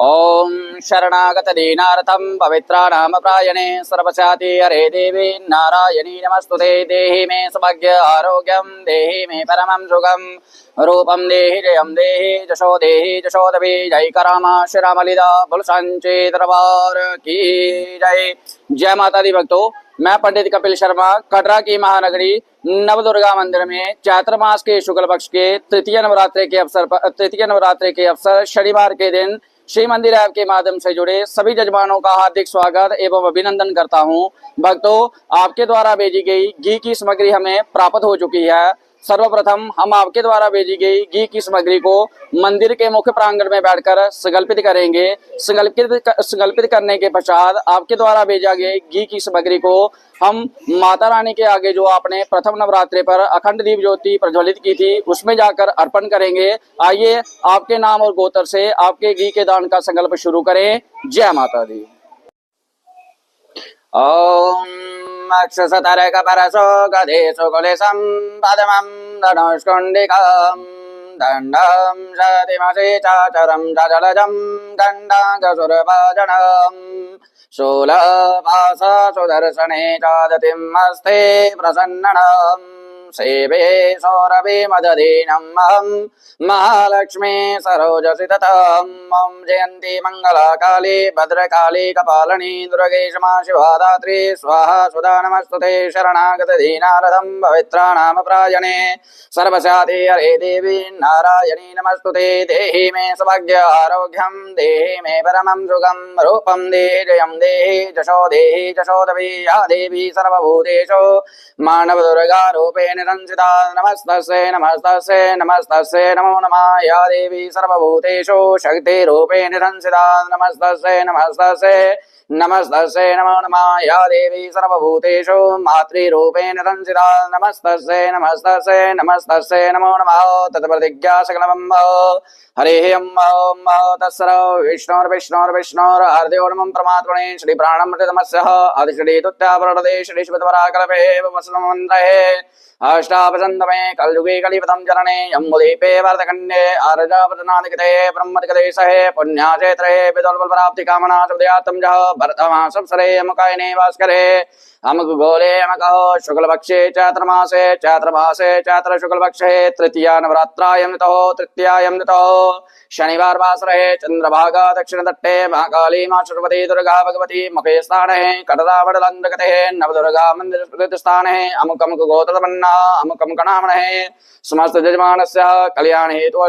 ओम शरणागत दीनार्थम पवित्रानाम प्रायणे सर्वस्याति हरे देवी नारायणी नमस्तुते। देहि मे समग्र आरोग्यम देहि मे परमं सुखम रूपम देहि जयम देहि जशो देहि जशोदवी जय करामा श्रीरामलीला बुल संचे दरबार की जय। जय माता दी भक्तों, मैं पंडित कपिल शर्मा कटरा की महानगरी नवदुर्गा मंदिर में चैत्र मास के शुक्ल पक्ष के तृतीय नवरात्रि के अवसर शनिवार के दिन श्री मंदिर ऐप के माध्यम से जुड़े सभी जजमानों का हार्दिक स्वागत एवं अभिनंदन करता हूं। भक्तों, आपके द्वारा भेजी गई घी की सामग्री हमें प्राप्त हो चुकी है। सर्वप्रथम हम आपके द्वारा भेजी गई घी की सामग्री को मंदिर के मुख्य प्रांगण में बैठकर संकल्पित करेंगे। संकल्पित करने के पश्चात आपके द्वारा भेजा गया घी की सामग्री को हम माता रानी के आगे जो आपने प्रथम नवरात्रि पर अखंड दीप ज्योति प्रज्वलित की थी उसमें जाकर अर्पण करेंगे। आइए आपके नाम और गोत्र से आपके घी के दान का संकल्प शुरू करें। जय माता दी। ओम अक्षसतरकपरसो गधेशो कुलेशं पदमं धनुष्कुण्डिकं दण्डं शतिमसि चाचरं जलजं गण्डाङ्गसुरभजनं शूलपाश सुदर्शने चादतिम् अस्ते प्रसन्नम् सेवे सौरभे मदधीनम् अहं महालक्ष्मी सरोजसि ततम्। ॐ जयन्ती मंगला काली भद्रकाली कपालिनी दुर्गे क्षमा शिवा दात्री स्वाहा सुधा नमस्तुते। शरणागत दीनार्थं पवित्राणाम प्रायणे सर्वस्याति हरे देवी नारायणी नमस्तुते। देहि मे सौभाग्य आरोग्यं देहि मे परमं सुखं रूपं देहि जयं देहि जशो देहि जशोदवी या देवी सर्वभूतेषु मानव दुर्गा रूपेण निरंसिता। नमस्तस्यै नमस्तस्यै नमस्तस्यै नमो नमः। या देवी सर्वभूतेषु शक्ति रूपे निरंसिता। नमस्तस्यै नमस्तस्यै नमस्तस्यै नमो नमः। या देवी सर्वभूतेषु मातृरूपे निरंसिता। नमस्तस्यै नमस्तस्यै नमस्तस्यै नमो नमः। तत्प्रतिज्ञा सकलमं हरिः ओम तत्सर्व विष्णोर्विष्णोर्हृदयोर्नमः परमात्मने श्री प्राणमृतमस्यः आदिश्री तुत्यावरदे श्री शिवद्वराकल्पे वसनमन्त्रहे अष्टावसन्तमे कलयुगे कलिपथं चरणे यम्बुदीपे वरदखण्डे आर्जावतनादिगते ब्रह्मदिगते सहे पुण्याक्षेत्रे विदुर्बलप्राप्ति कामना सुदयात्तं जः भरतमासंवत्सरे अमुकायने भास्करे अमुक गोले अमुक शुक्लपक्षे चैत्रमासे चैत्र शुक्लपक्षे तृतीया नवरात्रायं तृतीयायं शनिवार वासरे चंद्रभागा दक्षिण तट्टे महाकाली मां सरस्वती दुर्गा भगवती मुखे स्थान है कटरावड़लंदगते नवदुर्गा मंदिर स्मृत स्थान है अमुक अमुक गोत्रमन्ना अमुक अमुक नाम है समस्त जजमानस्य कल्याण हेतु